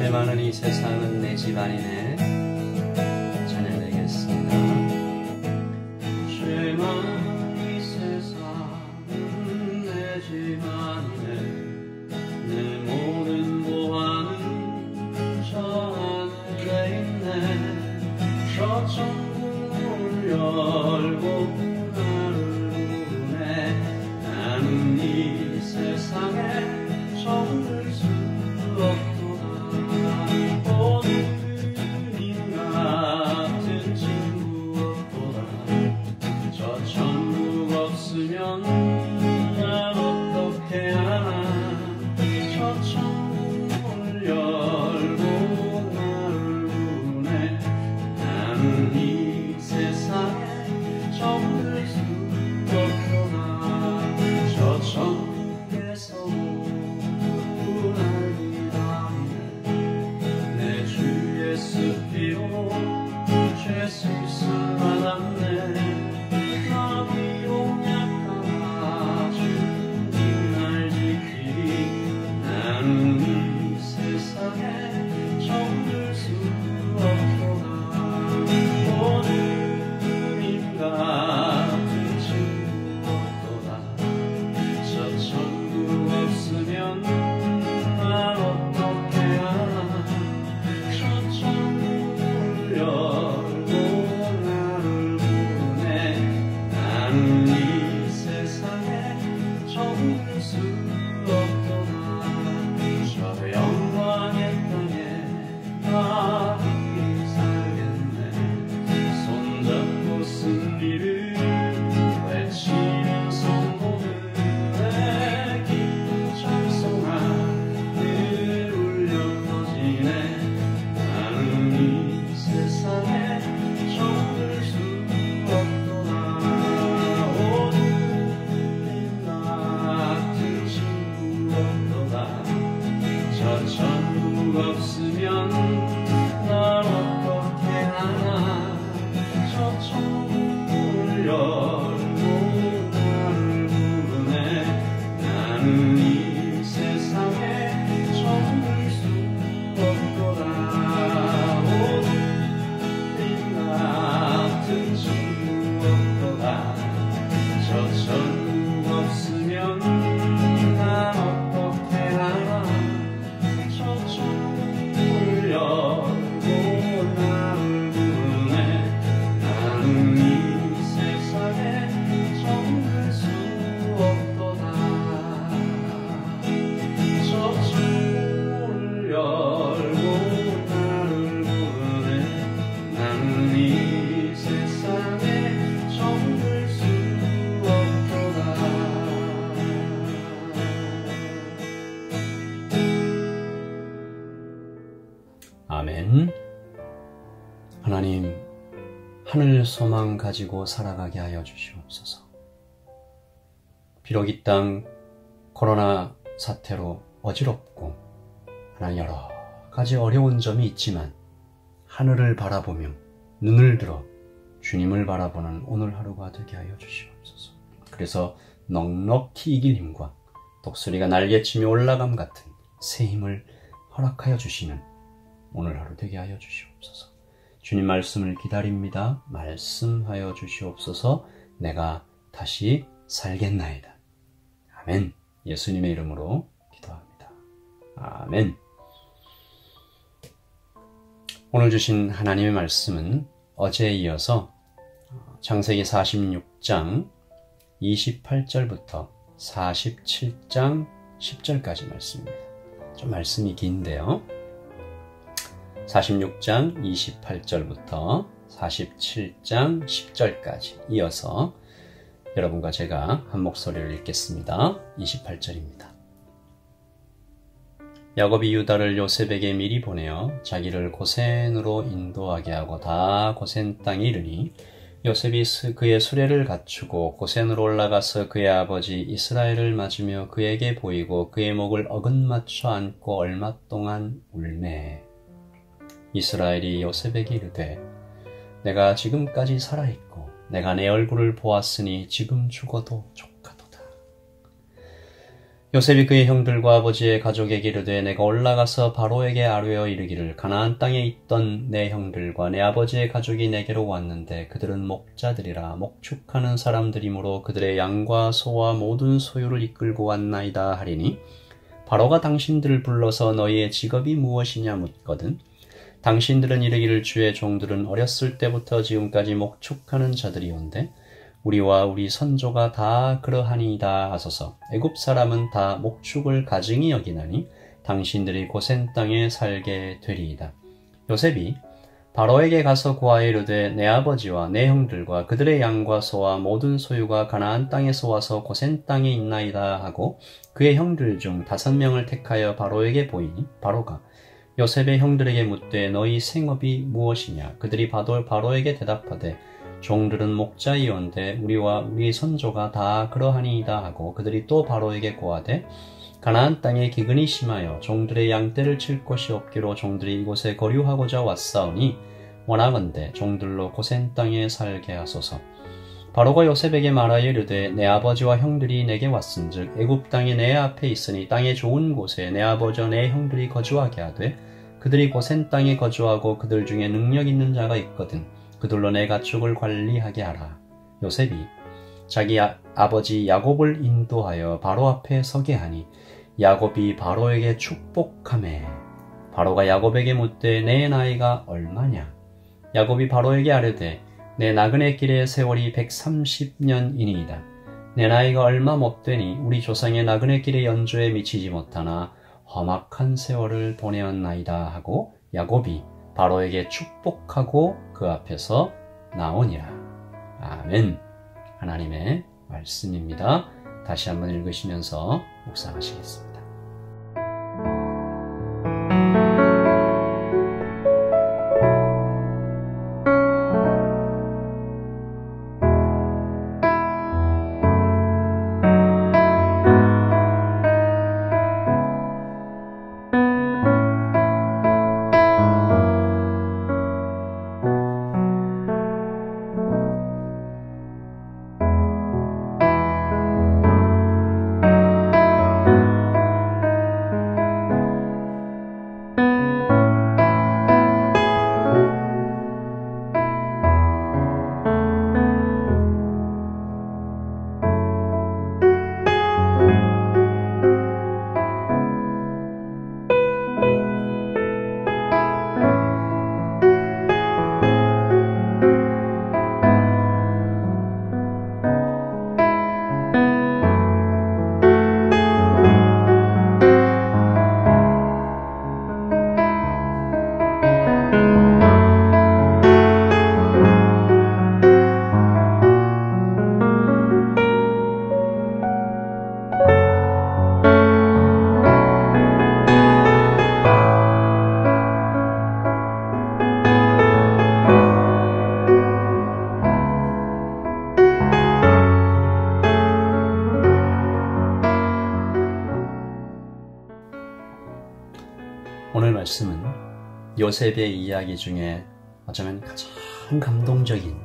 죄 많은 이 세상은 내 집안이네. 찬양 되겠습니다. 죄 많은 이 세상은 내 집안이네. 내 모든 보화는 저 하늘에 있네. 저 천국을 열고 나를 부르네. 나는 이 세상에 정을 수 없도다. 오늘은 같은 친구 없도다. 저 천국 없으면 난 어떻게 하나. 저 천국을 열고 나를 부르네. 나는 이 세상에 정을 수 없도다. 저 천국에서 날 기다리네. 내 주 예수 피로 죄 씻음 받았네. 나 비록 약하나 주님 날 지키리. 나는 이 세상에 정들 수 없도다. 오늘인 같은 친구 없도다. 저 천국 없으면 난 어떻게 하나. 저 천국을 열고 나를 부르네. 나는 이 세상에 정들 수 없도다. 저 영광의 땅에 나 함께 살겠네. 손잡고 승리를 외치는 성도들의 기쁜 찬송아 늘 울려 퍼지네. 나는 이 세상에 정들 수 없도다. 오늘인 같은 친구 없도다. 저 천국 없으면 난 어떻게 하나. 저 천국을 열고 나를 부르네. 나는 이 세상에 정들 수 없도다. 오늘인 같은 친구 없도다. 저 천국 없으면 난 어떻게 하나. 저 천국을 열고 나를 부르네. 나는 이 세상에 정들 수 없도다. 저 천국을 열고 나를 부르네. 나는 이 세상에 정들 수 없도다. 아멘. 하나님, 하늘 소망 가지고 살아가게 하여 주시옵소서. 비록 이 땅 코로나 사태로 어지럽고 하나 여러 가지 어려운 점이 있지만 하늘을 바라보며 눈을 들어 주님을 바라보는 오늘 하루가 되게 하여 주시옵소서. 그래서 넉넉히 이길 힘과 독수리가 날개치며 올라감 같은 새 힘을 허락하여 주시는 오늘 하루 되게 하여 주시옵소서. 주님 말씀을 기다립니다. 말씀하여 주시옵소서. 내가 다시 살겠나이다. 아멘. 예수님의 이름으로 기도합니다. 아멘. 오늘 주신 하나님의 말씀은 어제에 이어서 창세기 46장 28절부터 47장 10절까지 말씀입니다. 좀 말씀이 긴데요. 46장 28절부터 47장 10절까지 이어서 여러분과 제가 한 목소리를 읽겠습니다. 28절입니다. 야곱이 유다를 요셉에게 미리 보내어 자기를 고센으로 인도하게 하고 다 고센 땅에 이르니 요셉이 그의 수레를 갖추고 고센으로 올라가서 그의 아버지 이스라엘을 맞으며 그에게 보이고 그의 목을 어긋맞춰 안고 얼마 동안 울매. 이스라엘이 요셉에게 이르되 내가 지금까지 살아있고 내가 내 얼굴을 보았으니 지금 죽어도 족하도다. 요셉이 그의 형들과 아버지의 가족에게 이르되 내가 올라가서 바로에게 아뢰어 이르기를 가나안 땅에 있던 내 형들과 내 아버지의 가족이 내게로 왔는데 그들은 목자들이라 목축하는 사람들이므로 그들의 양과 소와 모든 소유를 이끌고 왔나이다 하리니 바로가 당신들을 불러서 너희의 직업이 무엇이냐 묻거든 당신들은 이르기를 주의 종들은 어렸을 때부터 지금까지 목축하는 자들이온데 우리와 우리 선조가 다 그러하니이다 하소서. 애굽 사람은 다 목축을 가증히 여기나니 당신들이 고센 땅에 살게 되리이다. 요셉이 바로에게 가서 고하여 이르되 내 아버지와 내 형들과 그들의 양과 소와 모든 소유가 가나안 땅에서 와서 고센 땅에 있나이다 하고 그의 형들 중 5명을 택하여 바로에게 보이니 바로가 요셉의 형들에게 묻되 너희 생업이 무엇이냐 그들이 바로에게 대답하되 종들은 목자이온데 우리와 우리 선조가 다 그러하니이다 하고 그들이 또 바로에게 고하되 가나안 땅에 기근이 심하여 종들의 양떼를 칠 곳이 없기로 종들이 이곳에 거류하고자 왔사오니 원하건대 종들로 고센 땅에 살게 하소서. 바로가 요셉에게 말하여 이르되 내 아버지와 형들이 내게 왔은즉 애굽 땅이 내 앞에 있으니 땅의 좋은 곳에 내 아버지와 내 형들이 거주하게 하되 그들이 고센 땅에 거주하고 그들 중에 능력 있는 자가 있거든 그들로 내 가축을 관리하게 하라. 요셉이 자기 아버지 야곱을 인도하여 바로 앞에 서게 하니 야곱이 바로에게 축복하매 바로가 야곱에게 묻되 내 나이가 얼마냐? 야곱이 바로에게 아뢰되 내 나그네 길의 세월이 130년이니이다. 내 나이가 얼마 못되니 우리 조상의 나그네 길의 연조에 미치지 못하나 험악한 세월을 보내었나이다 하고 야곱이 바로에게 축복하고 그 앞에서 나오니라. 아멘. 하나님의 말씀입니다. 다시 한번 읽으시면서 묵상하시겠습니다. 오늘 말씀은 요셉의 이야기 중에 어쩌면 가장 감동적인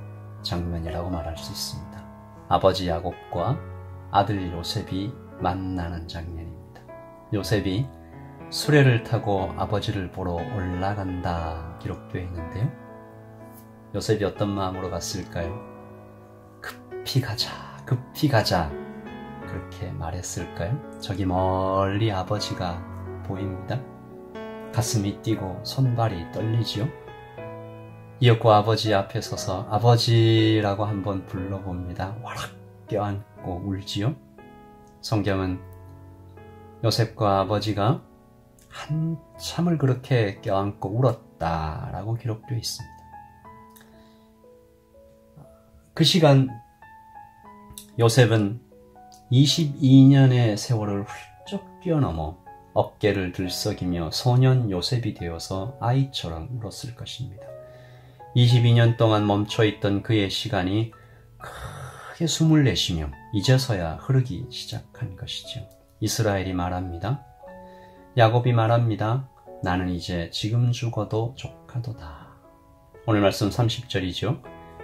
장면이라고 말할 수 있습니다. 아버지 야곱과 아들 요셉이 만나는 장면입니다. 요셉이 수레를 타고 아버지를 보러 올라간다 기록되어 있는데요. 요셉이 어떤 마음으로 갔을까요? 급히 가자 그렇게 말했을까요? 저기 멀리 아버지가 보입니다. 가슴이 뛰고 손발이 떨리지요. 이윽고 아버지 앞에 서서 아버지라고 한번 불러봅니다. 와락 껴안고 울지요. 성경은 요셉과 아버지가 한참을 그렇게 껴안고 울었다라고 기록되어 있습니다. 그 시간 요셉은 22년의 세월을 훌쩍 뛰어넘어 어깨를 들썩이며 소년 요셉이 되어서 아이처럼 울었을 것입니다. 22년 동안 멈춰있던 그의 시간이 크게 숨을 내쉬며 이제서야 흐르기 시작한 것이죠. 이스라엘이 말합니다. 야곱이 말합니다. 나는 이제 지금 죽어도 조카도다. 오늘 말씀 30절이죠.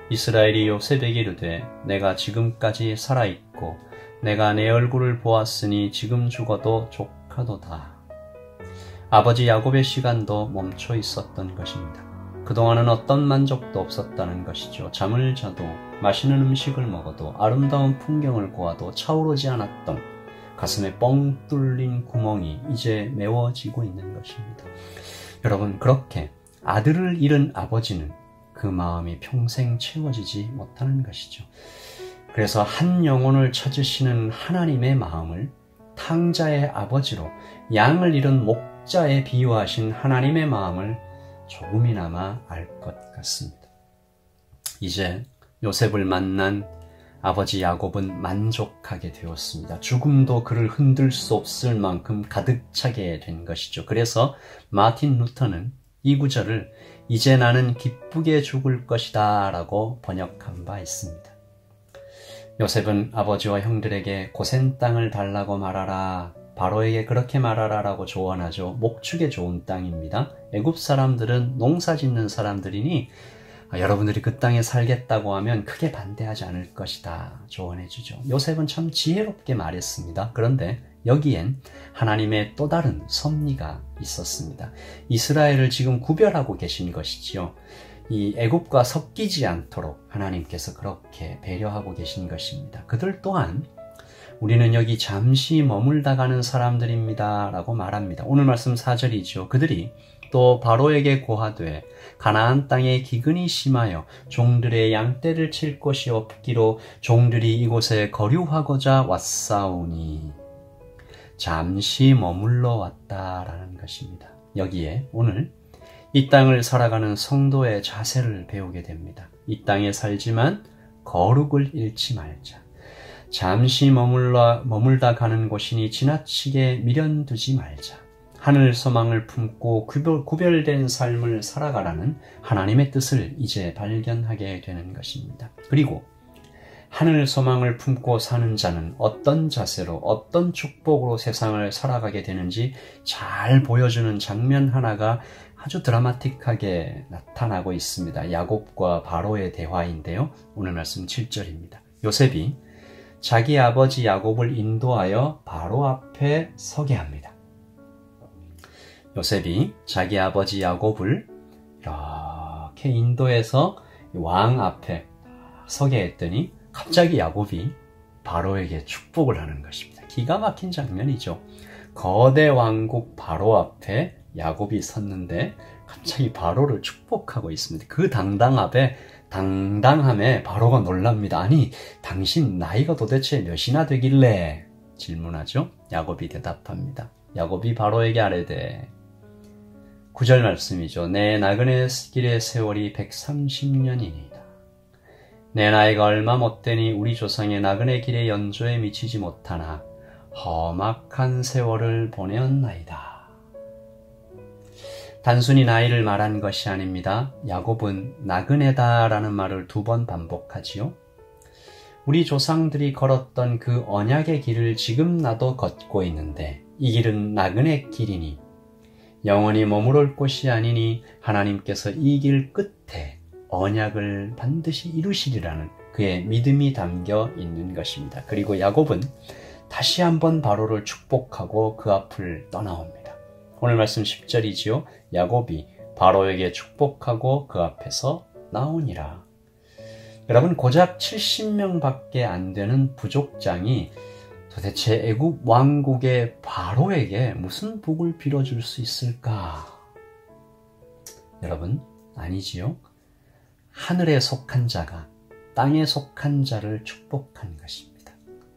이스라엘이 요셉에게 이르되 내가 지금까지 살아있고 내가 내 얼굴을 보았으니 지금 죽어도 족하도다. 아버지 야곱의 시간도 멈춰 있었던 것입니다. 그동안은 어떤 만족도 없었다는 것이죠. 잠을 자도 맛있는 음식을 먹어도 아름다운 풍경을 보아도 차오르지 않았던 가슴에 뻥 뚫린 구멍이 이제 메워지고 있는 것입니다. 여러분, 그렇게 아들을 잃은 아버지는 그 마음이 평생 채워지지 못하는 것이죠. 그래서 한 영혼을 찾으시는 하나님의 마음을 탕자의 아버지로 양을 잃은 목자에 비유하신 하나님의 마음을 조금이나마 알 것 같습니다. 이제 요셉을 만난 아버지 야곱은 만족하게 되었습니다. 죽음도 그를 흔들 수 없을 만큼 가득 차게 된 것이죠. 그래서 마틴 루터는 이 구절을 이제 나는 기쁘게 죽을 것이다 라고 번역한 바 있습니다. 요셉은 아버지와 형들에게 고센 땅을 달라고 말하라, 바로에게 그렇게 말하라 라고 조언하죠. 목축에 좋은 땅입니다. 애굽 사람들은 농사 짓는 사람들이니 여러분들이 그 땅에 살겠다고 하면 크게 반대하지 않을 것이다 조언해 주죠. 요셉은 참 지혜롭게 말했습니다. 그런데 여기엔 하나님의 또 다른 섭리가 있었습니다. 이스라엘을 지금 구별하고 계신 것이지요. 이 애굽과 섞이지 않도록 하나님께서 그렇게 배려하고 계신 것입니다. 그들 또한 우리는 여기 잠시 머물다 가는 사람들입니다 라고 말합니다. 오늘 말씀 4절이죠. 그들이 또 바로에게 고하되 가나안 땅에 기근이 심하여 종들의 양떼를 칠 곳이 없기로 종들이 이곳에 거류하고자 왔사오니, 잠시 머물러 왔다라는 것입니다. 여기에 오늘 이 땅을 살아가는 성도의 자세를 배우게 됩니다. 이 땅에 살지만 거룩을 잃지 말자. 잠시 머물다 가는 곳이니 지나치게 미련두지 말자. 하늘 소망을 품고 구별된 삶을 살아가라는 하나님의 뜻을 이제 발견하게 되는 것입니다. 그리고 하늘 소망을 품고 사는 자는 어떤 자세로, 어떤 축복으로 세상을 살아가게 되는지 잘 보여주는 장면 하나가 아주 드라마틱하게 나타나고 있습니다. 야곱과 바로의 대화인데요. 오늘 말씀 7절입니다. 요셉이 자기 아버지 야곱을 인도하여 바로 앞에 서게 합니다. 요셉이 자기 아버지 야곱을 이렇게 인도해서 왕 앞에 서게 했더니 갑자기 야곱이 바로에게 축복을 하는 것입니다. 기가 막힌 장면이죠. 거대 왕국 바로 앞에 야곱이 섰는데 갑자기 바로를 축복하고 있습니다. 그 당당함에 바로가 놀랍니다. 아니, 당신 나이가 도대체 몇이나 되길래? 질문하죠. 야곱이 대답합니다. 야곱이 바로에게 아뢰되, 9절 말씀이죠. 내 나그네 길의 세월이 130년이니이다. 내 나이가 얼마 못되니 우리 조상의 나그네 길의 연조에 미치지 못하나 험악한 세월을 보내었나이다. 단순히 나이를 말한 것이 아닙니다. 야곱은 나그네다라는 말을 2번 반복하지요. 우리 조상들이 걸었던 그 언약의 길을 지금 나도 걷고 있는데 이 길은 나그네 길이니 영원히 머무를 곳이 아니니 하나님께서 이 길 끝에 언약을 반드시 이루시리라는 그의 믿음이 담겨 있는 것입니다. 그리고 야곱은 다시 한번 바로를 축복하고 그 앞을 떠나옵니다. 오늘 말씀 10절이지요. 야곱이 바로에게 축복하고 그 앞에서 나오니라. 여러분, 고작 70명밖에 안 되는 부족장이 도대체 애굽 왕국의 바로에게 무슨 복을 빌어줄 수 있을까? 여러분, 아니지요. 하늘에 속한 자가 땅에 속한 자를 축복한 것입니다.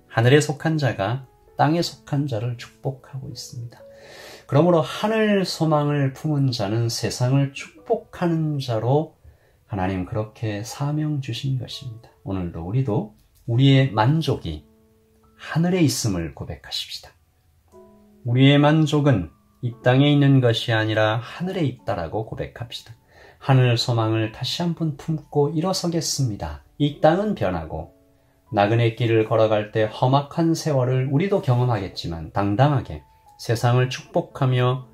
하늘에 속한 자가 땅에 속한 자를 축복하고 있습니다. 그러므로 하늘 소망을 품은 자는 세상을 축복하는 자로 하나님 그렇게 사명 주신 것입니다. 오늘도 우리도 우리의 만족이 하늘에 있음을 고백하십시다. 우리의 만족은 이 땅에 있는 것이 아니라 하늘에 있다라고 고백합시다. 하늘 소망을 다시 한번 품고 일어서겠습니다. 이 땅은 변하고 나그네 길을 걸어갈 때 험악한 세월을 우리도 경험하겠지만 당당하게 세상을 축복하며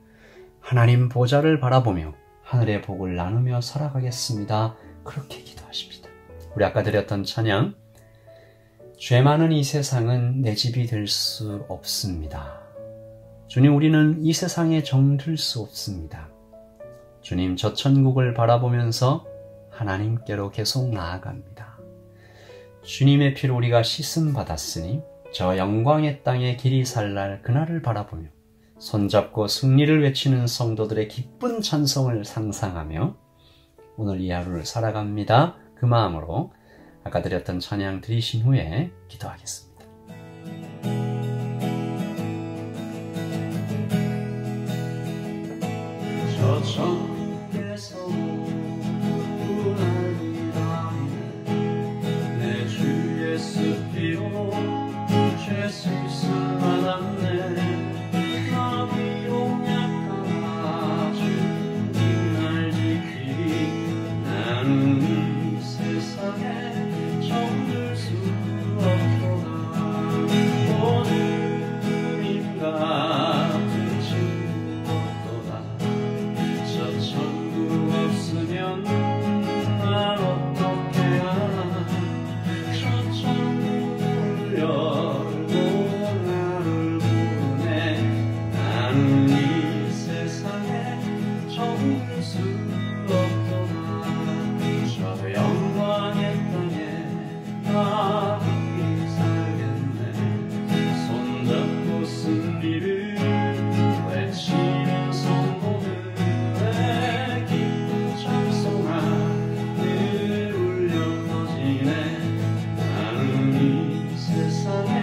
하나님 보좌를 바라보며 하늘의 복을 나누며 살아가겠습니다. 그렇게 기도하십시다. 우리 아까 드렸던 찬양, 죄 많은 이 세상은 내 집이 될 수 없습니다. 주님, 우리는 이 세상에 정들 수 없습니다. 주님, 저 천국을 바라보면서 하나님께로 계속 나아갑니다. 주님의 피로 우리가 씻음 받았으니 저 영광의 땅에 길이 살 날 그날을 바라보며 손잡고 승리를 외치는 성도들의 기쁜 찬송을 상상하며 오늘 이 하루를 살아갑니다. 그 마음으로 아까 드렸던 찬양 드리신 후에 기도하겠습니다. 저 천국에서 내 주 예수 피로 죄 씻음 받았네. 나 비록 약하나 주님 날 지키리. 나는 이 세상에 정들 수 없도다. 오늘님 같은 친구 없도다. 저 천국 없으면 날 어떻게 하나. 저 천국을 열고 나를 부르네. 나는 이 세상에 정들 수 없도다. 저 영광의 땅에 나 함께 살겠네. 손잡고 승리를 외치는 성도들의 기쁜 찬송아 늘 울려 퍼지네. 나는 이 세상에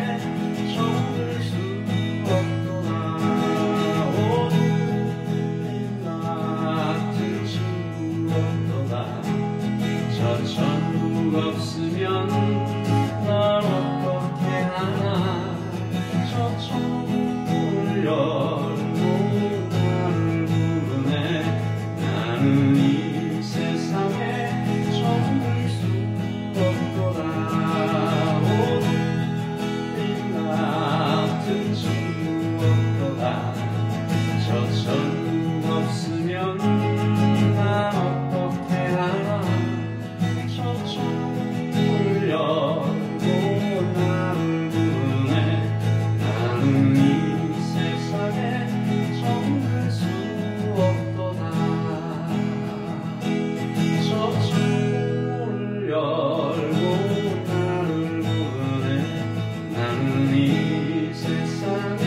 정들 수 없도다. 오늘님 같은 친구 없도다. 저 천국 없으면 날 어떻게 하나. 저 천국을 열고 나를 부르네. 나는 이 세상에 정들 수 없도다. 오늘님 같은 친구 없도다. 저 천국 없으면 난 어떻게 하나. 저 천국을 열고 나를 부르네. 나는 이 세상에 정들 수 없도다. 저 천국을 열고 나를 부르네. 나는 이 세상에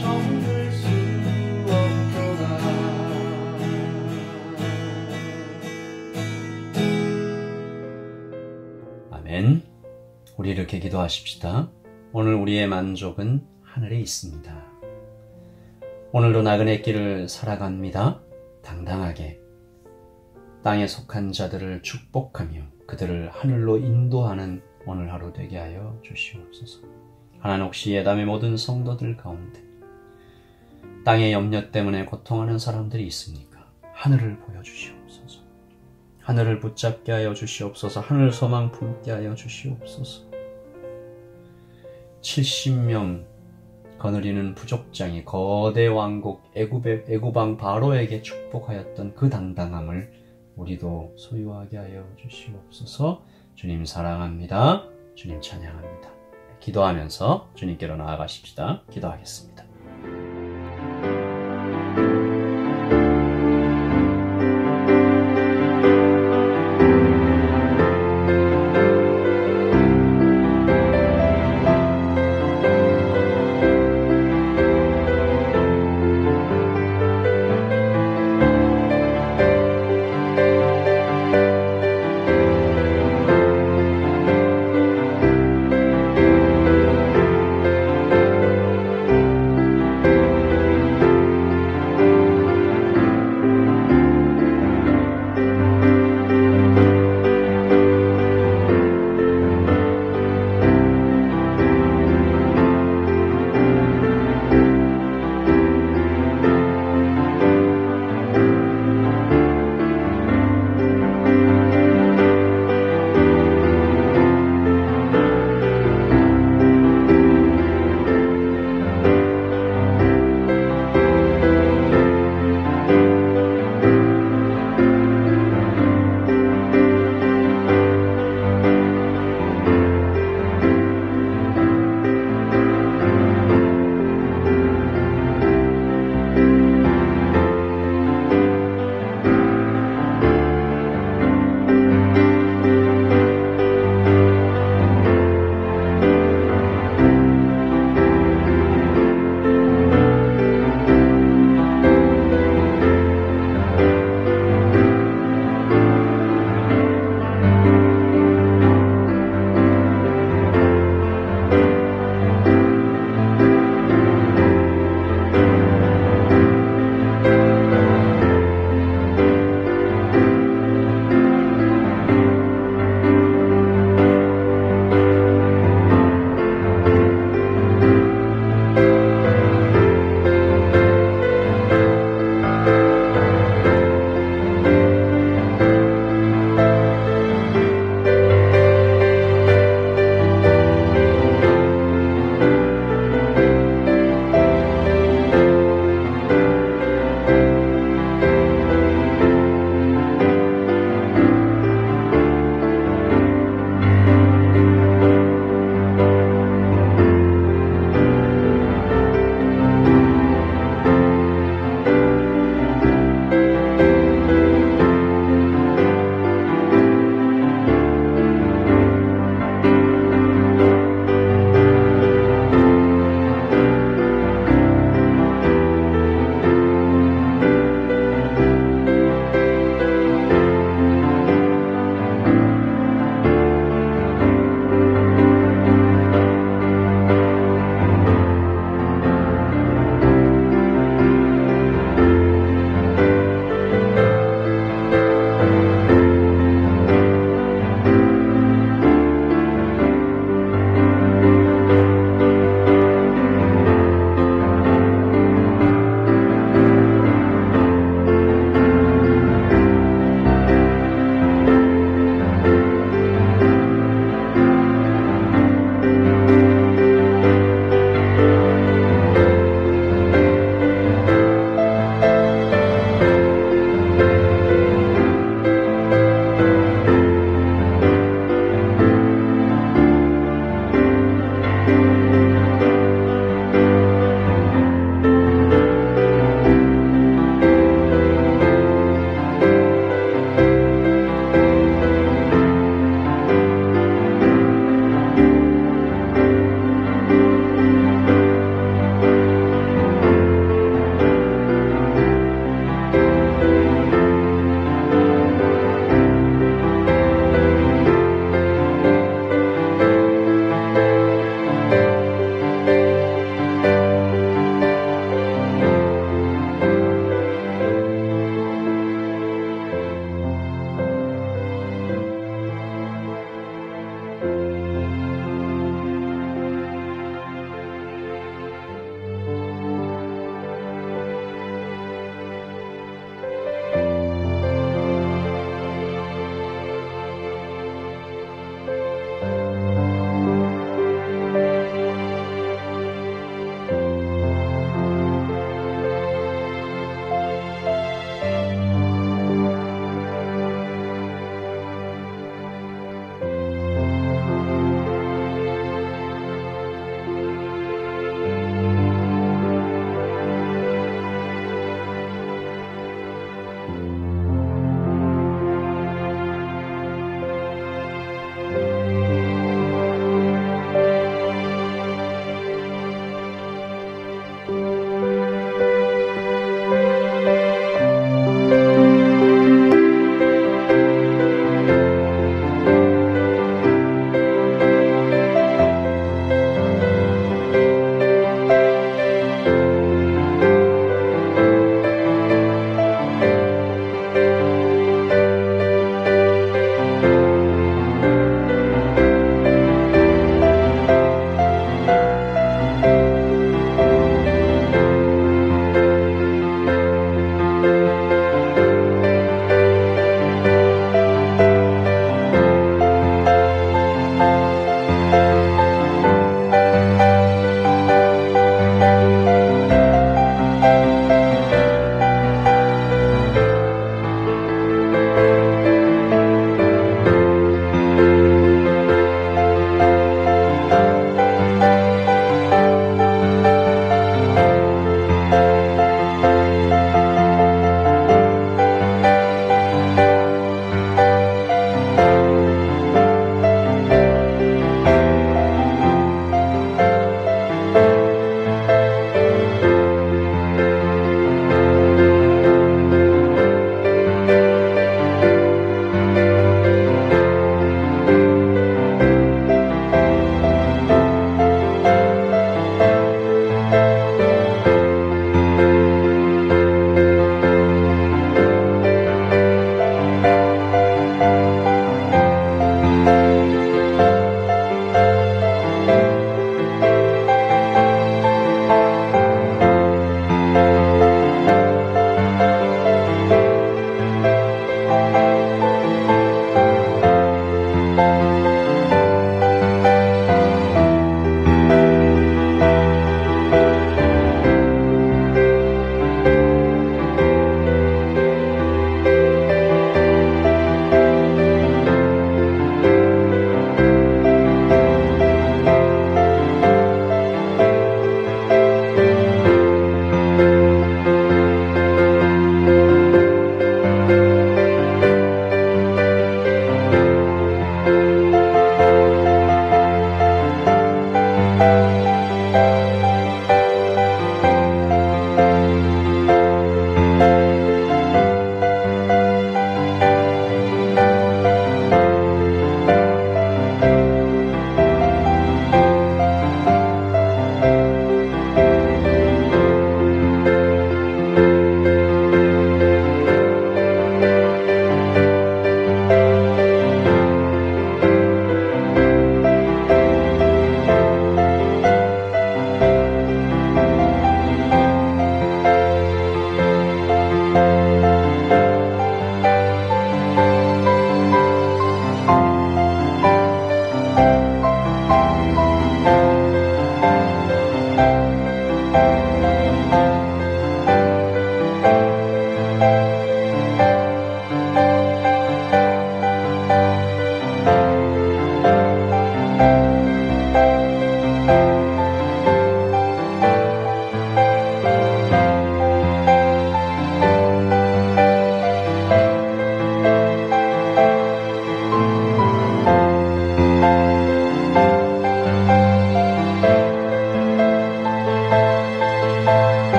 정들 수 없도다. 아멘. 우리 이렇게 기도하십시다. 오늘 우리의 만족은 하늘에 있습니다. 오늘도 나그네 길을 살아갑니다. 당당하게 땅에 속한 자들을 축복하며 그들을 하늘로 인도하는 오늘 하루 되게 하여 주시옵소서. 하나님, 혹시 예담의 모든 성도들 가운데 땅의 염려 때문에 고통하는 사람들이 있습니까? 하늘을 보여주시옵소서. 하늘을 붙잡게 하여 주시옵소서. 하늘 소망 품게 하여 주시옵소서. 70명 거느리는 부족장이 거대 왕국 애굽왕 바로에게 축복하였던 그 당당함을 우리도 소유하게 하여 주시옵소서. 주님 사랑합니다. 주님 찬양합니다. 기도하면서 주님께로 나아가십시다. 기도하겠습니다.